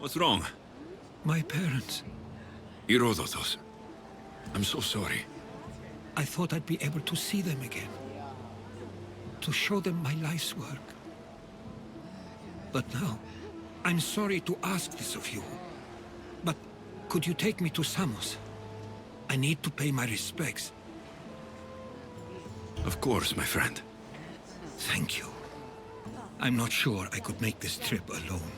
What's wrong? My parents. Herodotos. I'm so sorry. I thought I'd be able to see them again. To show them my life's work. But now, I'm sorry to ask this of you. But could you take me to Samos? I need to pay my respects. Of course, my friend. Thank you. I'm not sure I could make this trip alone.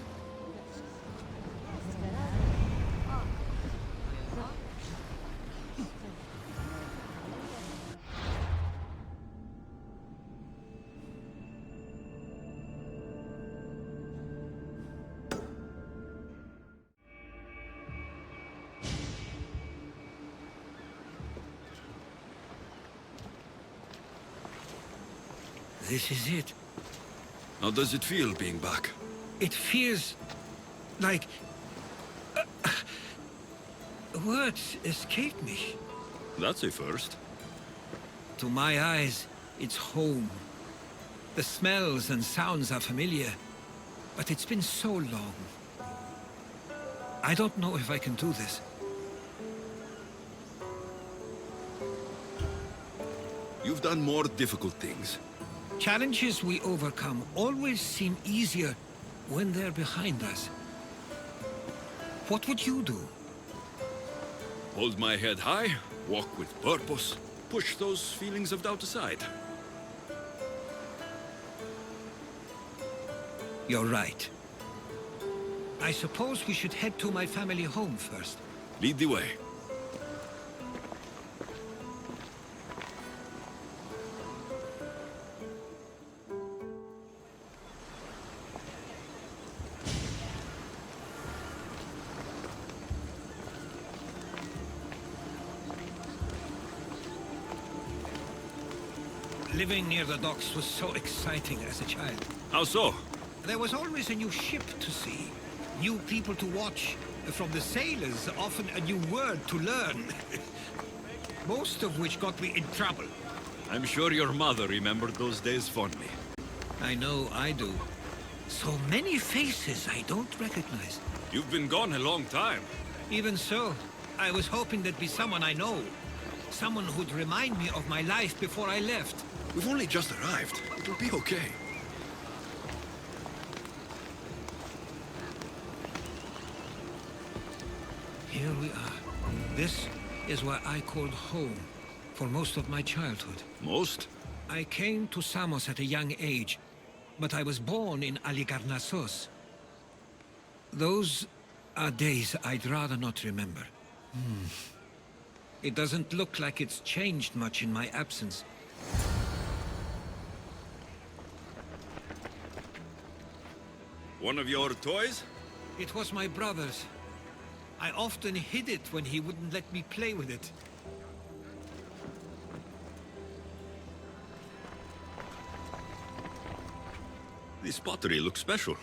This is it. How does it feel being back? It feels like... words escape me. That's a first. To my eyes, it's home. The smells and sounds are familiar, but it's been so long. I don't know if I can do this. You've done more difficult things. Challenges we overcome always seem easier when they're behind us. What would you do? Hold my head high, walk with purpose, push those feelings of doubt aside. You're right. I suppose we should head to my family home first. Lead the way. Living near the docks was so exciting as a child. How so? There was always a new ship to see, new people to watch. From the sailors, often a new word to learn. Most of which got me in trouble. I'm sure your mother remembered those days fondly. I know I do. So many faces I don't recognize. You've been gone a long time. Even so, I was hoping there'd be someone I know. Someone who'd remind me of my life before I left. We've only just arrived. It'll be okay. Here we are. This is where I called home for most of my childhood. Most? I came to Samos at a young age, but I was born in Aligarnassos. Those are days I'd rather not remember. It doesn't look like it's changed much in my absence. One of your toys? It was my brother's. I often hid it when he wouldn't let me play with it. This pottery looks special.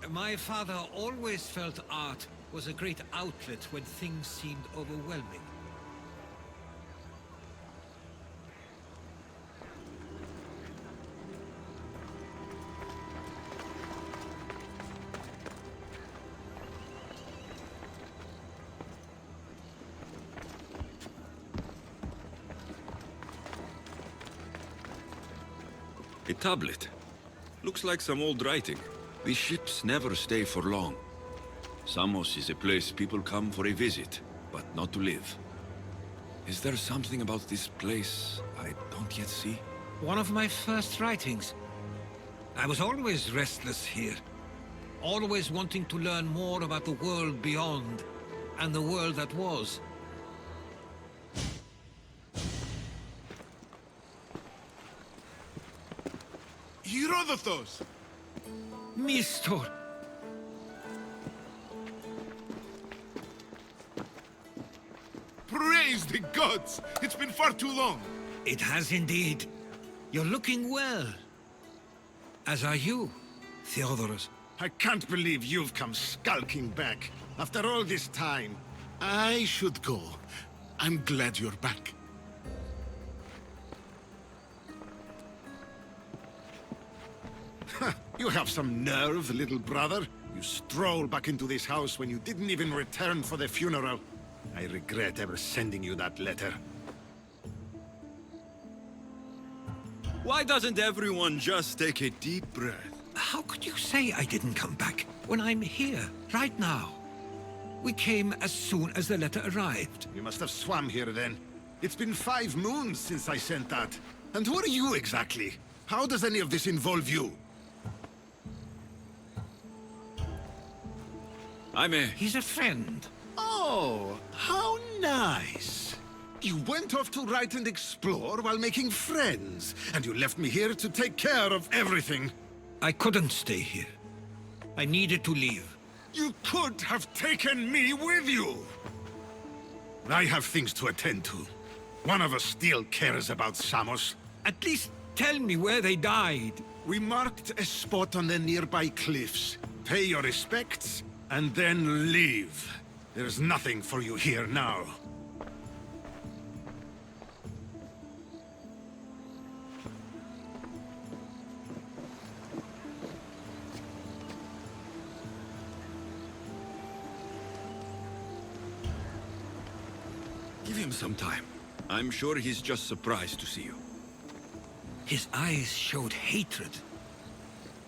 My father always felt art was a great outlet when things seemed overwhelming. A tablet. Looks like some old writing. These ships never stay for long. Samos is a place people come for a visit, but not to live. Is there something about this place I don't yet see? One of my first writings. I was always restless here. Always wanting to learn more about the world beyond, and the world that was. Herodotos! Mistor! Praise the gods! It's been far too long! It has indeed. You're looking well. As are you, Theodoros. I can't believe you've come skulking back. After all this time, I should go. I'm glad you're back. You have some nerve, little brother. You stroll back into this house when you didn't even return for the funeral. I regret ever sending you that letter. Why doesn't everyone just take a deep breath? How could you say I didn't come back when I'm here, right now? We came as soon as the letter arrived. You must have swam here then. It's been 5 moons since I sent that. And who are you exactly? How does any of this involve you? He's a friend. Oh, how nice. You went off to write and explore while making friends, and you left me here to take care of everything. I couldn't stay here. I needed to leave. You could have taken me with you! I have things to attend to. One of us still cares about Samos. At least tell me where they died. We marked a spot on the nearby cliffs. Pay your respects, and then leave. There's nothing for you here now. Give him some time. I'm sure he's just surprised to see you. His eyes showed hatred.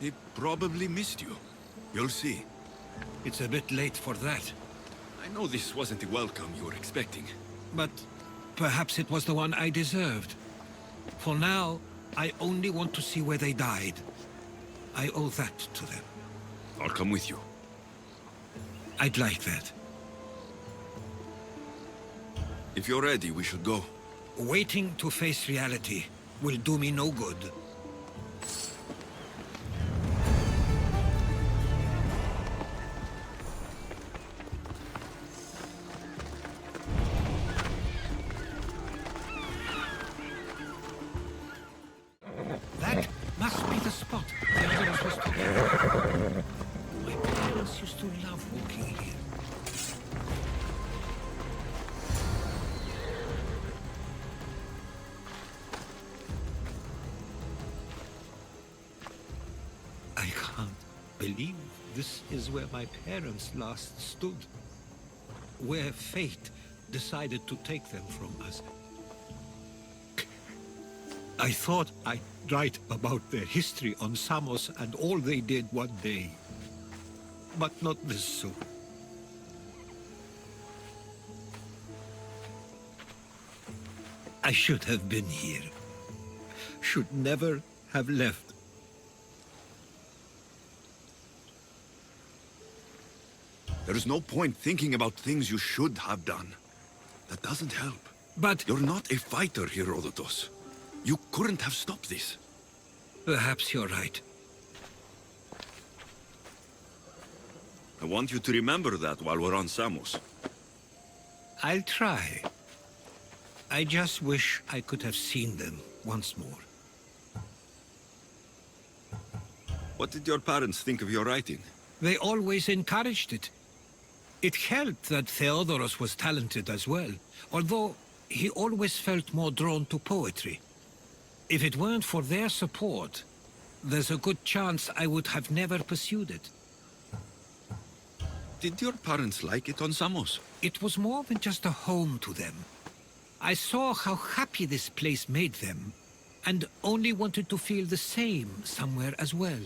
He probably missed you. You'll see. It's a bit late for that. I know this wasn't the welcome you were expecting. But perhaps it was the one I deserved. For now, I only want to see where they died. I owe that to them. I'll come with you. I'd like that. If you're ready, we should go. Waiting to face reality will do me no good. That must be the spot Herodotos was talking about. My parents used to love walking here. I can't believe this is where my parents last stood. Where fate decided to take them from us. I thought I'd write about their history on Samos and all they did one day. But not this soon. I should have been here. Should never have left. There's no point thinking about things you should have done. That doesn't help. But You're not a fighter, Herodotos. You couldn't have stopped this. perhaps you're right. I want you to remember that while we're on Samos. I'll try. I just wish I could have seen them once more. What did your parents think of your writing? They always encouraged it. It helped that Theodoros was talented as well, although he always felt more drawn to poetry. If it weren't for their support, there's a good chance I would have never pursued it. Did your parents like it on Samos? It was more than just a home to them. I saw how happy this place made them, and only wanted to feel the same somewhere as well.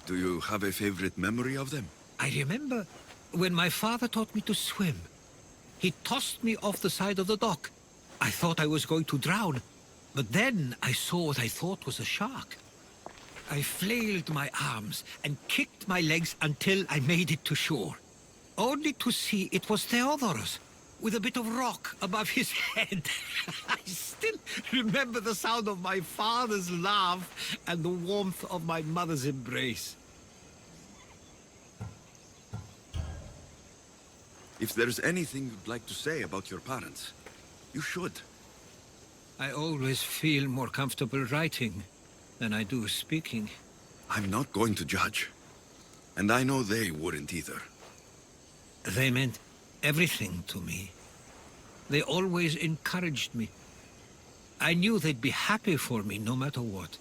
Do you have a favorite memory of them? I remember when my father taught me to swim. He tossed me off the side of the dock. I thought I was going to drown, but then I saw what I thought was a shark. I flailed my arms and kicked my legs until I made it to shore, only to see it was Theodoros, with a bit of rock above his head. I still remember the sound of my father's laugh and the warmth of my mother's embrace. If there's anything you'd like to say about your parents, you should. I always feel more comfortable writing than I do speaking. I'm not going to judge. And I know they wouldn't either. They meant everything to me. They always encouraged me. I knew they'd be happy for me no matter what.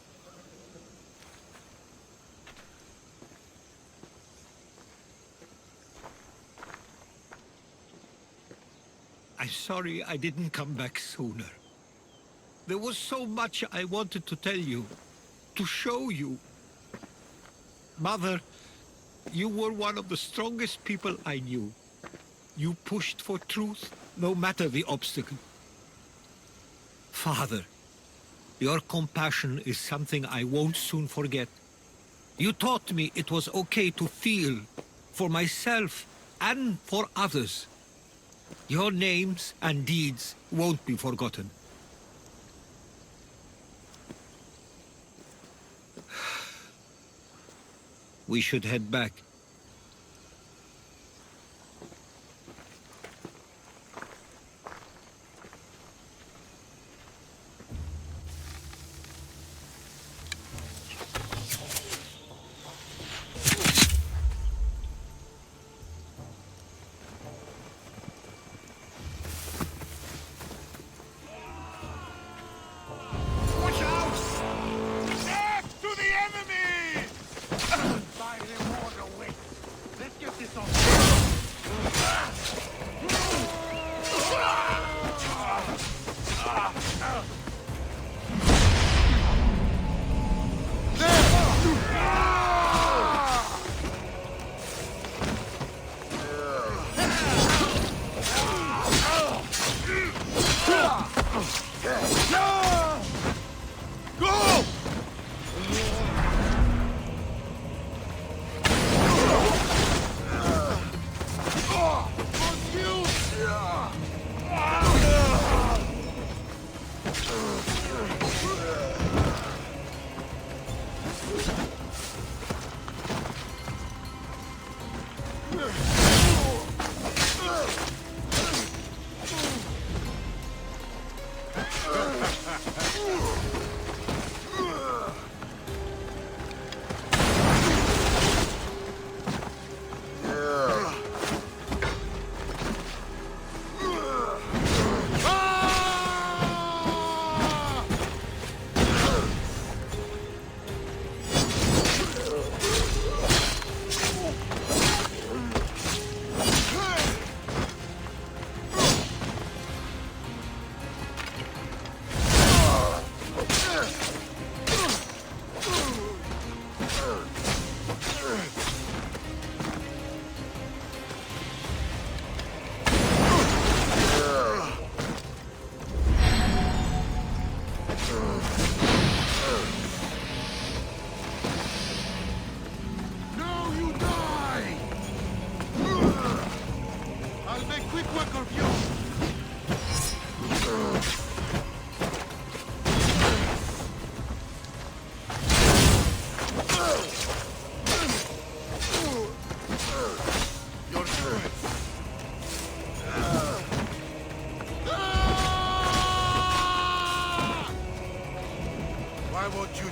sorry I didn't come back sooner. There was so much I wanted to tell you, to show you. Mother, you were one of the strongest people I knew. You pushed for truth, no matter the obstacle. Father, your compassion is something I won't soon forget. You taught me it was okay to feel, for myself and for others. Your names and deeds won't be forgotten. We should head back.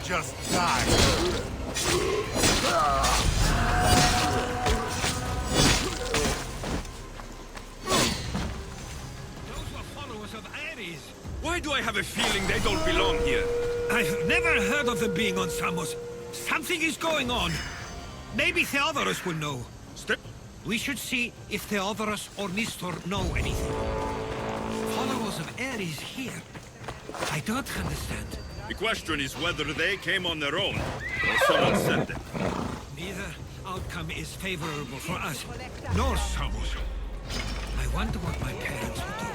Just die. Those were followers of Ares. Why do I have a feeling they don't belong here? I've never heard of them being on Samos. Something is going on. Maybe Theodorus will know. Step. We should see if Theodorus or Nestor know anything. Followers of Ares here? I don't understand. The question is whether they came on their own, or someone sent them. Neither outcome is favorable for us, nor Samos. I wonder what my parents would do.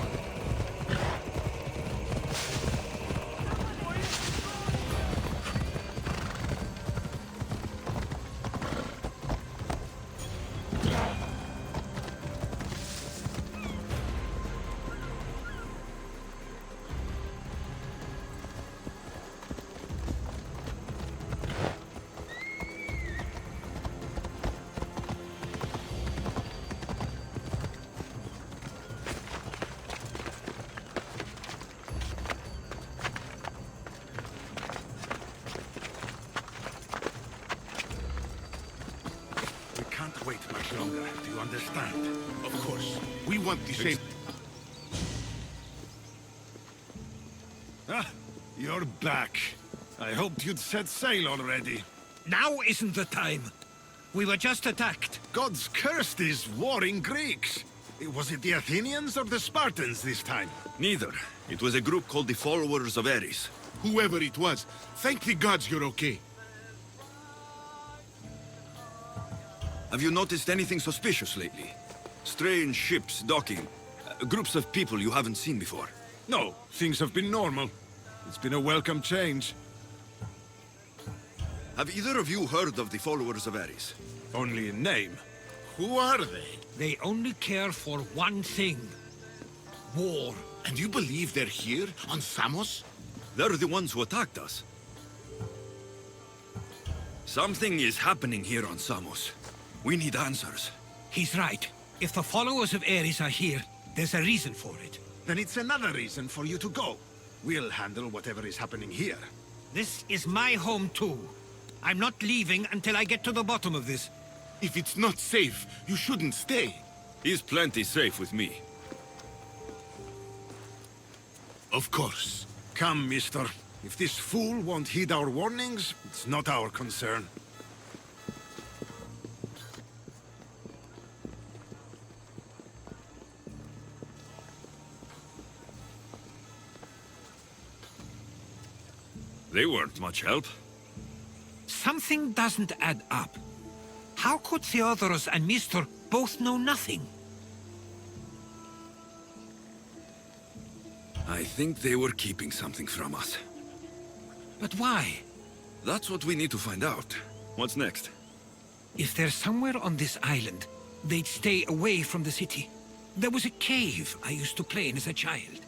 Wait much longer. Do you understand? Of course. We want the same... Ah, you're back. I hoped you'd set sail already. Now isn't the time. We were just attacked. Gods cursed these warring Greeks. Was it the Athenians or the Spartans this time? Neither. It was a group called the Followers of Ares. Whoever it was, thank the gods you're okay. Have you noticed anything suspicious lately? Strange ships docking. Groups of people you haven't seen before. No, things have been normal. It's been a welcome change. Have either of you heard of the Followers of Ares? Only in name. Who are they? They only care for one thing. War. And you believe they're here, on Samos? They're the ones who attacked us. Something is happening here on Samos. We need answers. He's right. If the followers of Ares are here, there's a reason for it. Then it's another reason for you to go. We'll handle whatever is happening here. This is my home too. I'm not leaving until I get to the bottom of this. If it's not safe, you shouldn't stay. He's plenty safe with me. Of course. Come, mister. If this fool won't heed our warnings, it's not our concern. They weren't much help. Something doesn't add up. How could Theodoros and Mystor both know nothing? I think they were keeping something from us. But why? That's what we need to find out. What's next? If they're somewhere on this island, they'd stay away from the city. There was a cave I used to play in as a child.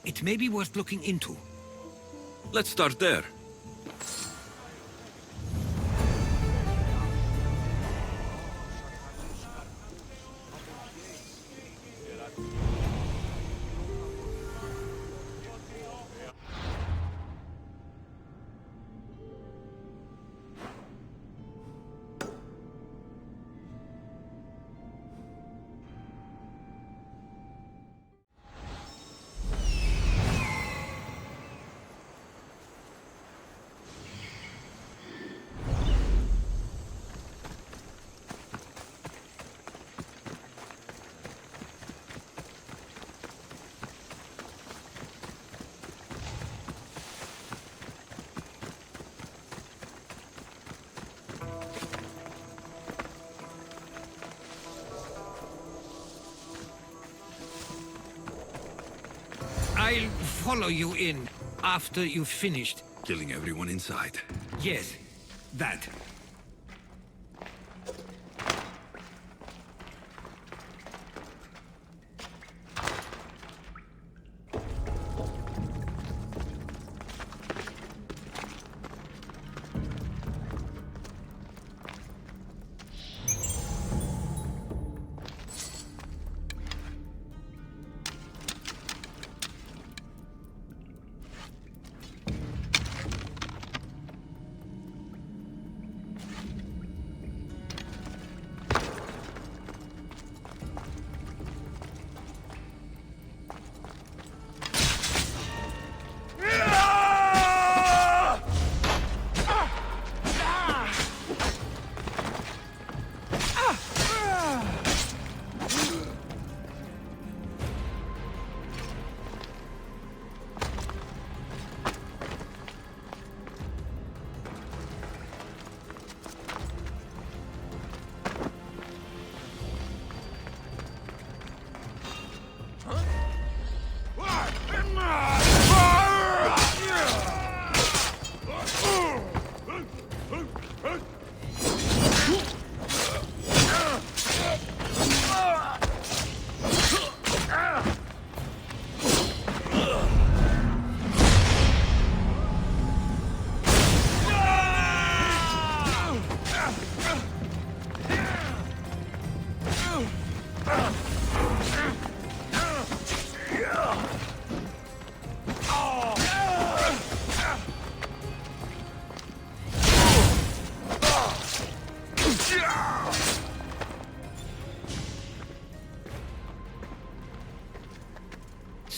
It may be worth looking into. Let's start there. I'll follow you in after you've finished. Killing everyone inside. Yes, that.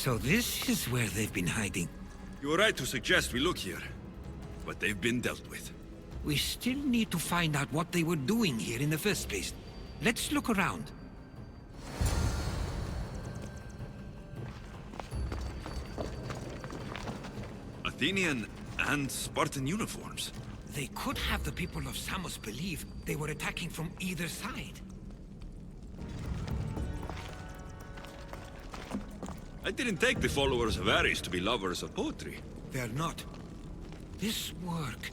So this is where they've been hiding. You were right to suggest we look here. But they've been dealt with. We still need to find out what they were doing here in the first place. Let's look around. Athenian and Spartan uniforms. They could have the people of Samos believe they were attacking from either side. I didn't take the followers of Ares to be lovers of poetry. They're not. This work,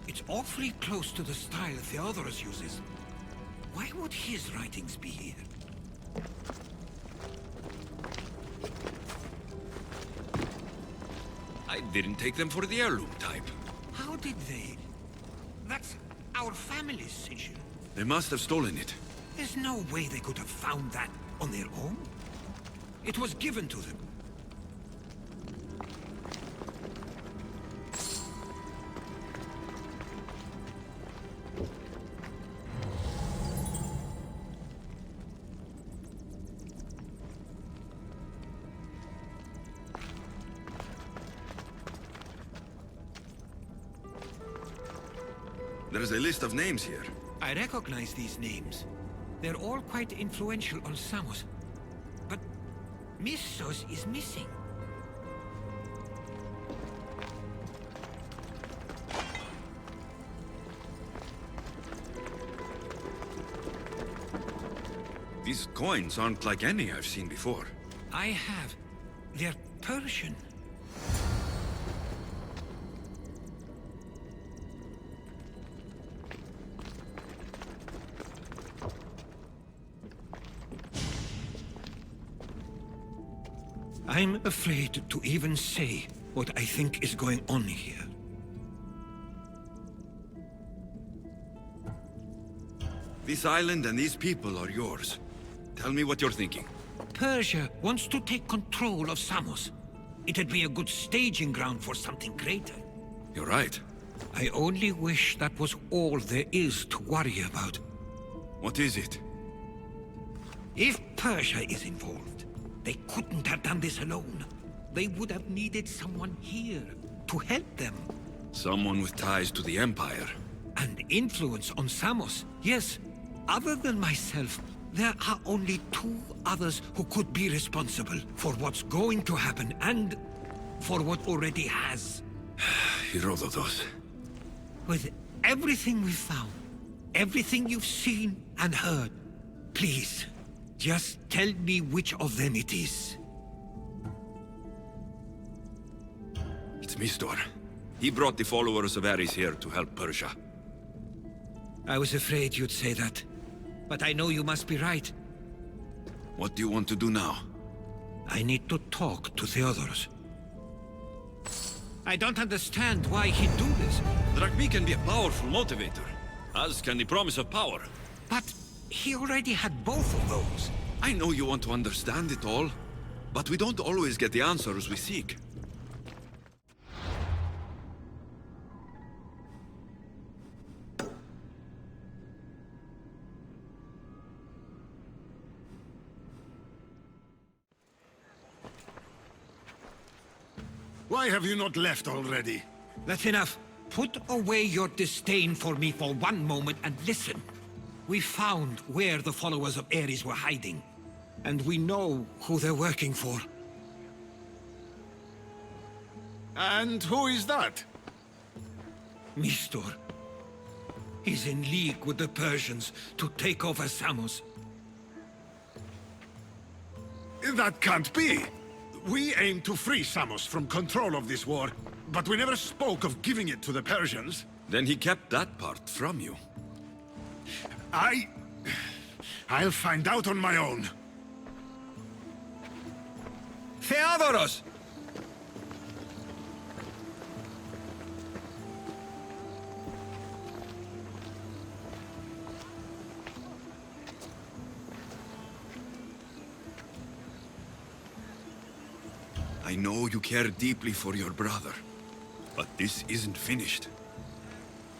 it's awfully close to the style Herodotos uses. Why would his writings be here? I didn't take them for the heirloom type. How did they? That's our family's sigil. They must have stolen it. There's no way they could have found that on their own. It was given to them. There's a list of names here. I recognize these names. They're all quite influential on Samos. But Missos is missing. These coins aren't like any I've seen before. I have. They're Persian. I'm afraid to even say what I think is going on here. This island and these people are yours. Tell me what you're thinking. Persia wants to take control of Samos. It'd be a good staging ground for something greater. You're right. I only wish that was all there is to worry about. What is it? If Persia is involved, they couldn't have done this alone. They would have needed someone here to help them. Someone with ties to the Empire. And influence on Samos, yes. Other than myself, there are only two others who could be responsible for what's going to happen and for what already has. Herodotos. With everything we've found, everything you've seen and heard, please, just tell me which of them it is. It's Mistor. He brought the followers of Ares here to help Persia. I was afraid you'd say that. But I know you must be right. What do you want to do now? I need to talk to Theodorus. I don't understand why he'd do this. Drachmi can be a powerful motivator, as can the promise of power. But he already had both of those. I know you want to understand it all, but we don't always get the answers we seek. Why have you not left already? That's enough. Put away your disdain for me for one moment and listen. We found where the followers of Ares were hiding. And we know who they're working for. And who is that? Mistor. He's in league with the Persians to take over Samos. That can't be! We aim to free Samos from control of this war, but we never spoke of giving it to the Persians. Then he kept that part from you. I'll find out on my own. Theodoros! I know you care deeply for your brother, but this isn't finished.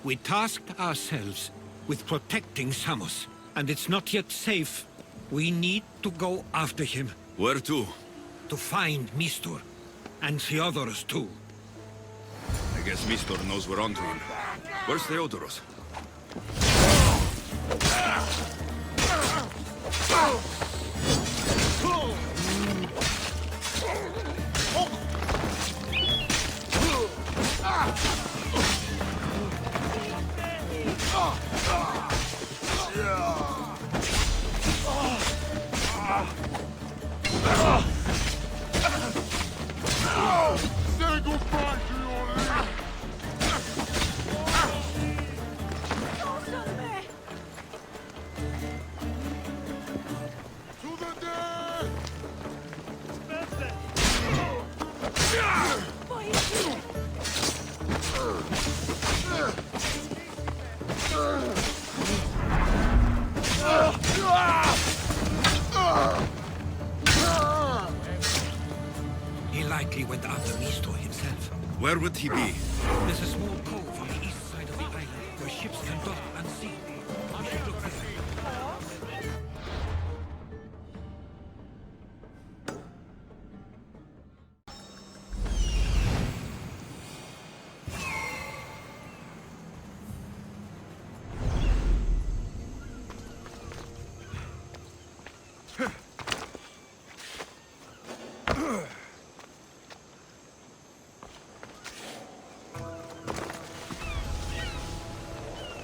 We tasked ourselves with protecting Samos, and it's not yet safe. We need to go after him. Where to? To find Mistor. And Theodorus too. I guess Mistor knows we're onto him. Where's Theodoros? He likely went after Mistor himself. Where would he be? There's a small cove on the east side of the island where ships can dock and see. We should look there.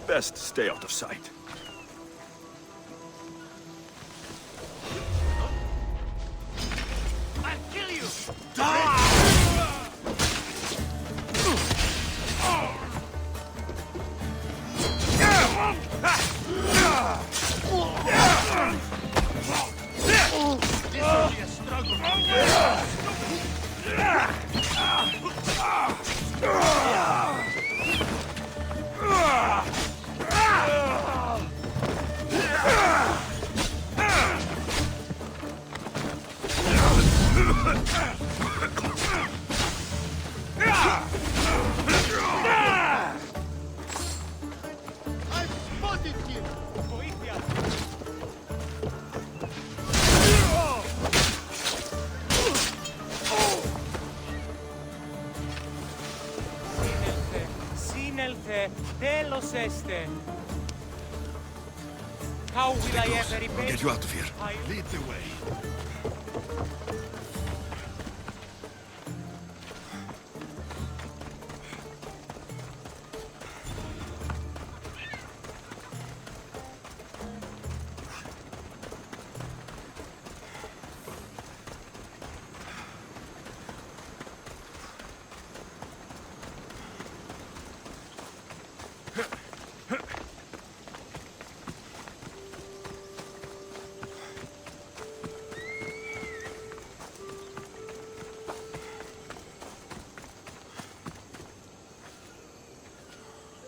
Best stay out of sight. I'll kill you! This will be a struggle. I've spotted you! Συνέλθε, τέλος έστε. How will I ever repay? Get you out of here. Lead the way.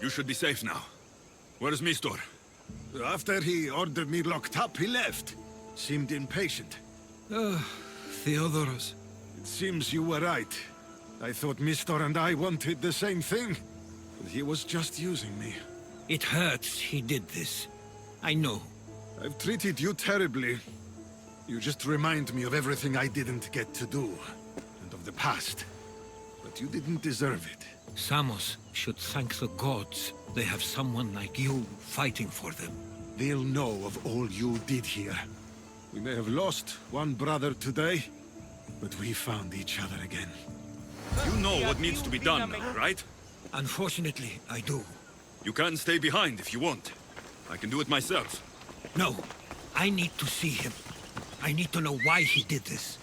You should be safe now. Where's Mistor? After he ordered me locked up, he left. Seemed impatient. Theodoros. It seems you were right. I thought Mistor and I wanted the same thing. But he was just using me. It hurts he did this. I know. I've treated you terribly. You just remind me of everything I didn't get to do. And of the past. But you didn't deserve it. Samos should thank the gods. They have someone like you fighting for them. They'll know of all you did here. We may have lost one brother today, but we found each other again. You know what needs to be done now, right? Unfortunately, I do. You can stay behind if you want. I can do it myself. No, I need to see him. I need to know why he did this.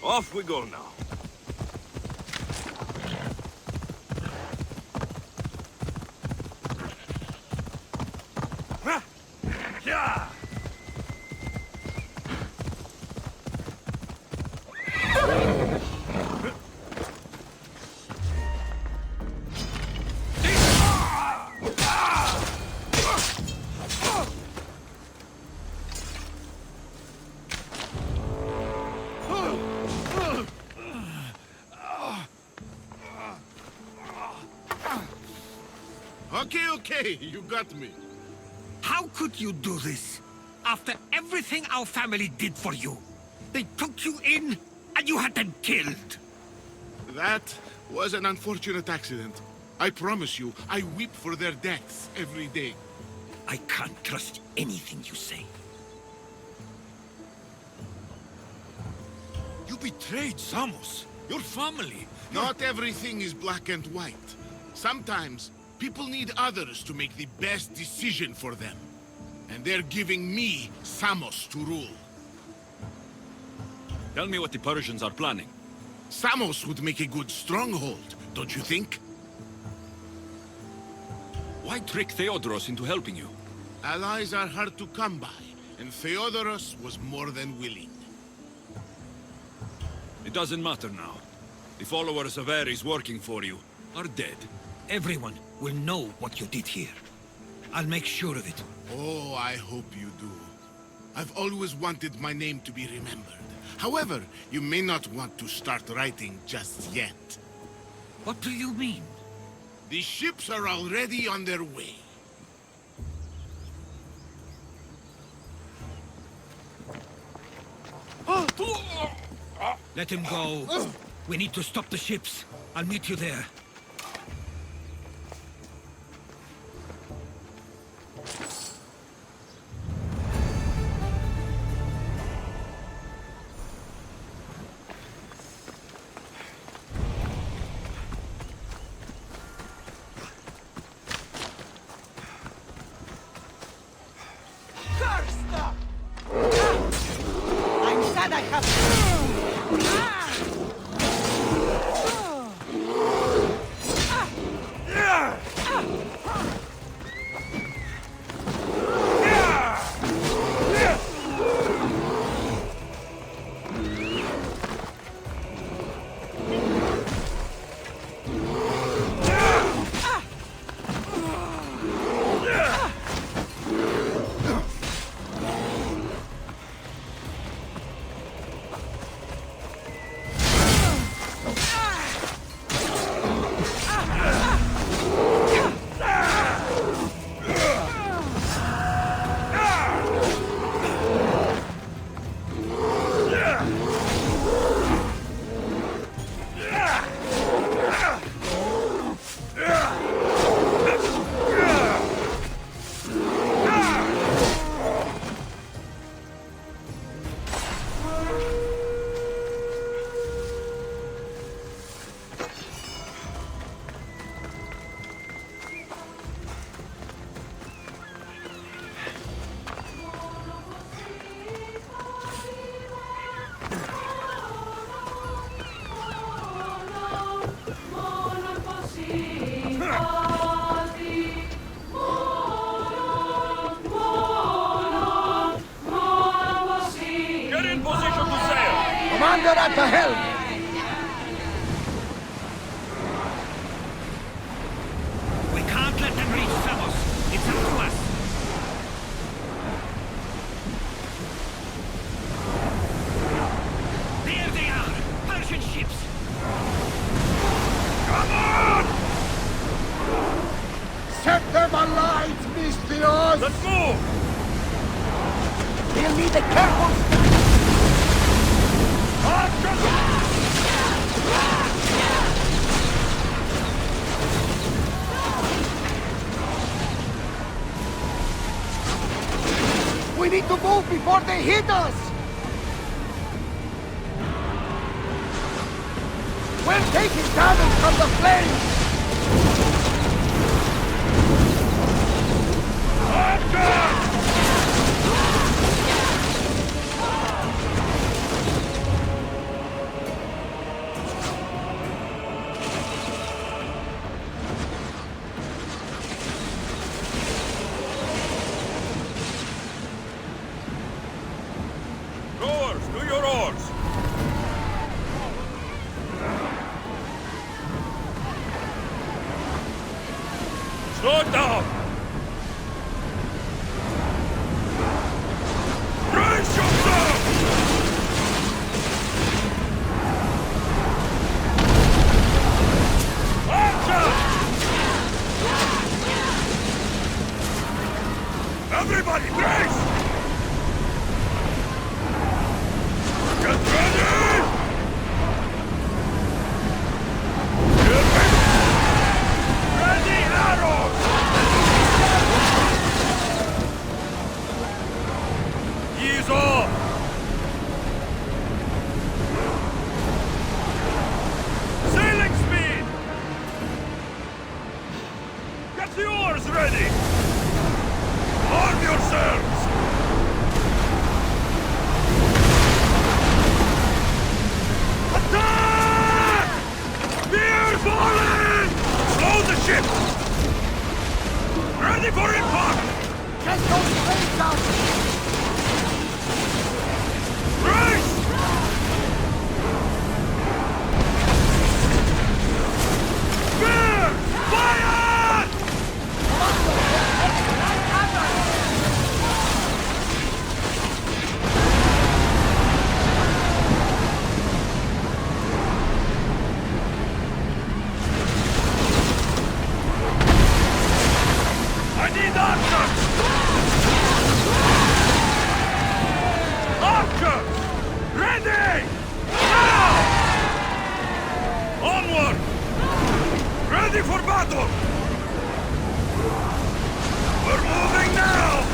Off we go now. Okay, you got me. How could you do this? After everything our family did for you. They took you in, and you had them killed. That was an unfortunate accident. I promise you, I weep for their deaths every day. I can't trust anything you say. You betrayed Samos, your family. Not everything is black and white. Sometimes, people need others to make the best decision for them. And they're giving me Samos to rule. Tell me what the Persians are planning. Samos would make a good stronghold, don't you think? Why trick Theodoros into helping you? Allies are hard to come by, and Theodoros was more than willing. It doesn't matter now. The followers of Ares working for you are dead. Everyone will know what you did here. I'll make sure of it. Oh, I hope you do. I've always wanted my name to be remembered. However, you may not want to start writing just yet. What do you mean? The ships are already on their way. Let him go. We need to stop the ships. I'll meet you there. I'm sad I have... Get in position to sail! Commander at the helm! We can't let them reach Samos. It's up to us. There they are! Persian ships! Come on! Set them alight, Mystios! Let's move! We'll need a careful... We need to move before they hit us! We're taking damage from the flames! Rowers, do your oars! Slow it down! Brace yourself! Action! Everybody, brace! Get ready! Get ready! Ready arrows! battle! We're moving now!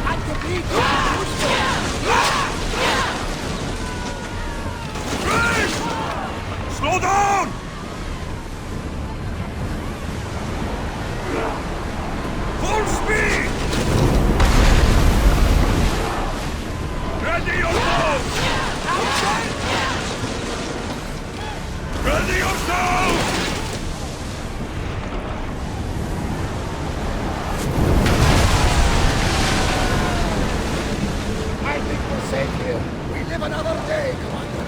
At the beat! Grace! Slow down! Full speed! Ready your bows! Ready yourselves! I think we're safe here. We live another day, Commander.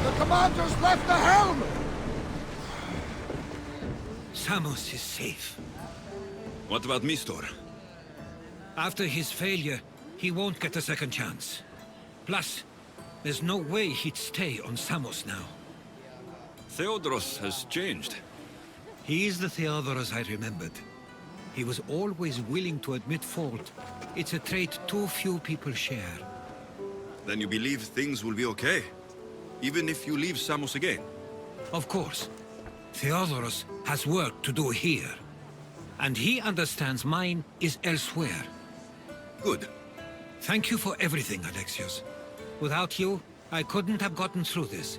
The commander's left the helm! Samos is safe. What about Mistor? After his failure, he won't get a second chance. Plus, there's no way he'd stay on Samos now. Theodoros has changed. He is the Theodoros I remembered. He was always willing to admit fault. It's a trait too few people share. Then you believe things will be okay? Even if you leave Samos again? Of course. Theodoros has work to do here. And he understands mine is elsewhere. Good. Thank you for everything, Alexios. Without you, I couldn't have gotten through this.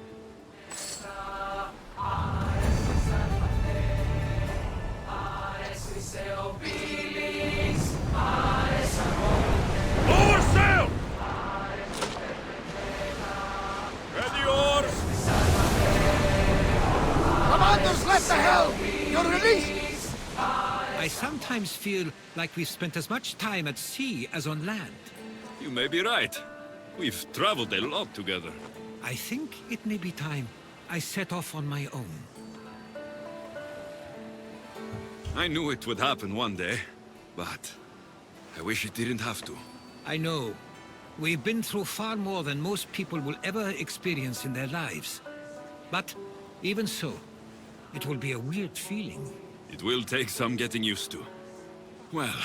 Lower sail! Ready oars! Commander's left the helm! You're released! I sometimes feel like we've spent as much time at sea as on land. You may be right. We've traveled a lot together. I think it may be time I set off on my own. I knew it would happen one day, but I wish it didn't have to. I know. We've been through far more than most people will ever experience in their lives. But even so, it will be a weird feeling. It will take some getting used to. Well,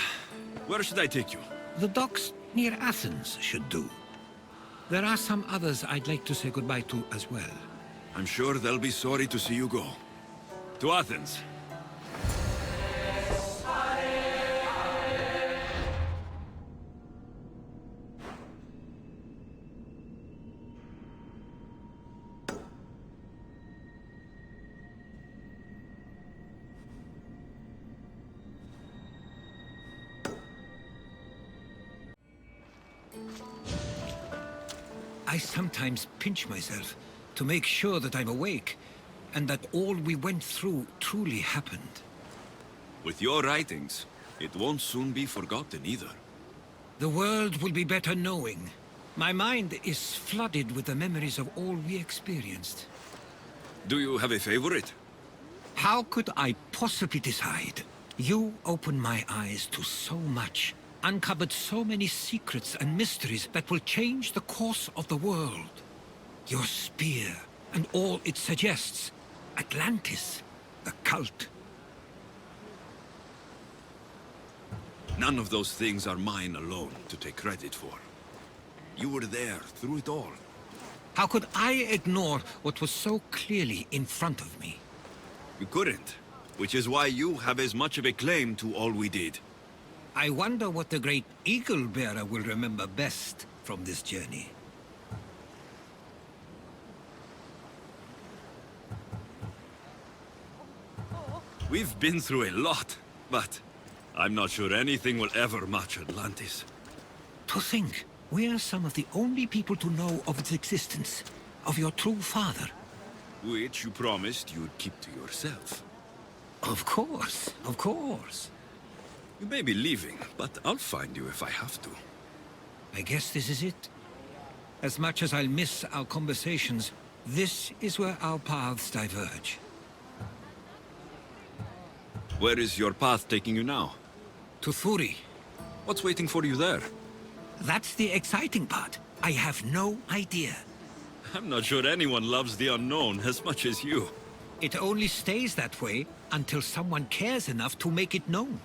where should I take you? The docks near Athens should do. There are some others I'd like to say goodbye to as well. I'm sure they'll be sorry to see you go. To Athens. I sometimes pinch myself to make sure that I'm awake, and that all we went through truly happened. With your writings, it won't soon be forgotten either. The world will be better knowing. My mind is flooded with the memories of all we experienced. Do you have a favorite? How could I possibly decide? You opened my eyes to so much, uncovered so many secrets and mysteries that will change the course of the world. Your spear, and all it suggests. Atlantis, the cult. None of those things are mine alone to take credit for. You were there through it all. How could I ignore what was so clearly in front of me? You couldn't, which is why you have as much of a claim to all we did. I wonder what the great Eagle Bearer will remember best from this journey. We've been through a lot, but I'm not sure anything will ever match Atlantis. To think, we're some of the only people to know of its existence, of your true father. Which you promised you'd keep to yourself. Of course, of course. You may be leaving, but I'll find you if I have to. I guess this is it. As much as I'll miss our conversations, this is where our paths diverge. Where is your path taking you now? To Thuri. What's waiting for you there? That's the exciting part. I have no idea. I'm not sure anyone loves the unknown as much as you. It only stays that way until someone cares enough to make it known.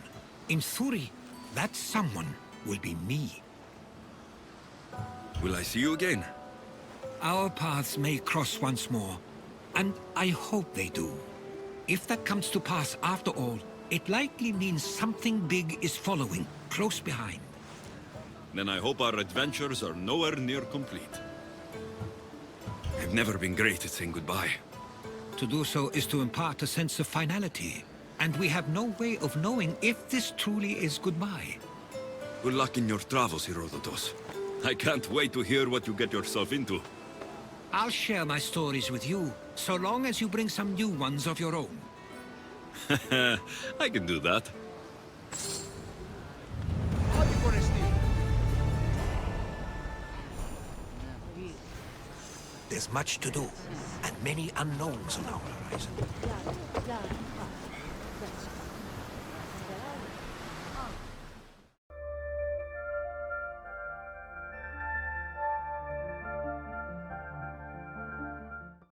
In Thuri, that someone will be me. Will I see you again? Our paths may cross once more, and I hope they do. If that comes to pass after all, it likely means something big is following, close behind. Then I hope our adventures are nowhere near complete. I've never been great at saying goodbye. To do so is to impart a sense of finality, and we have no way of knowing if this truly is goodbye. Good luck in your travels, Herodotos. I can't wait to hear what you get yourself into. I'll share my stories with you, so long as you bring some new ones of your own. I can do that. There's much to do, and many unknowns on our horizon.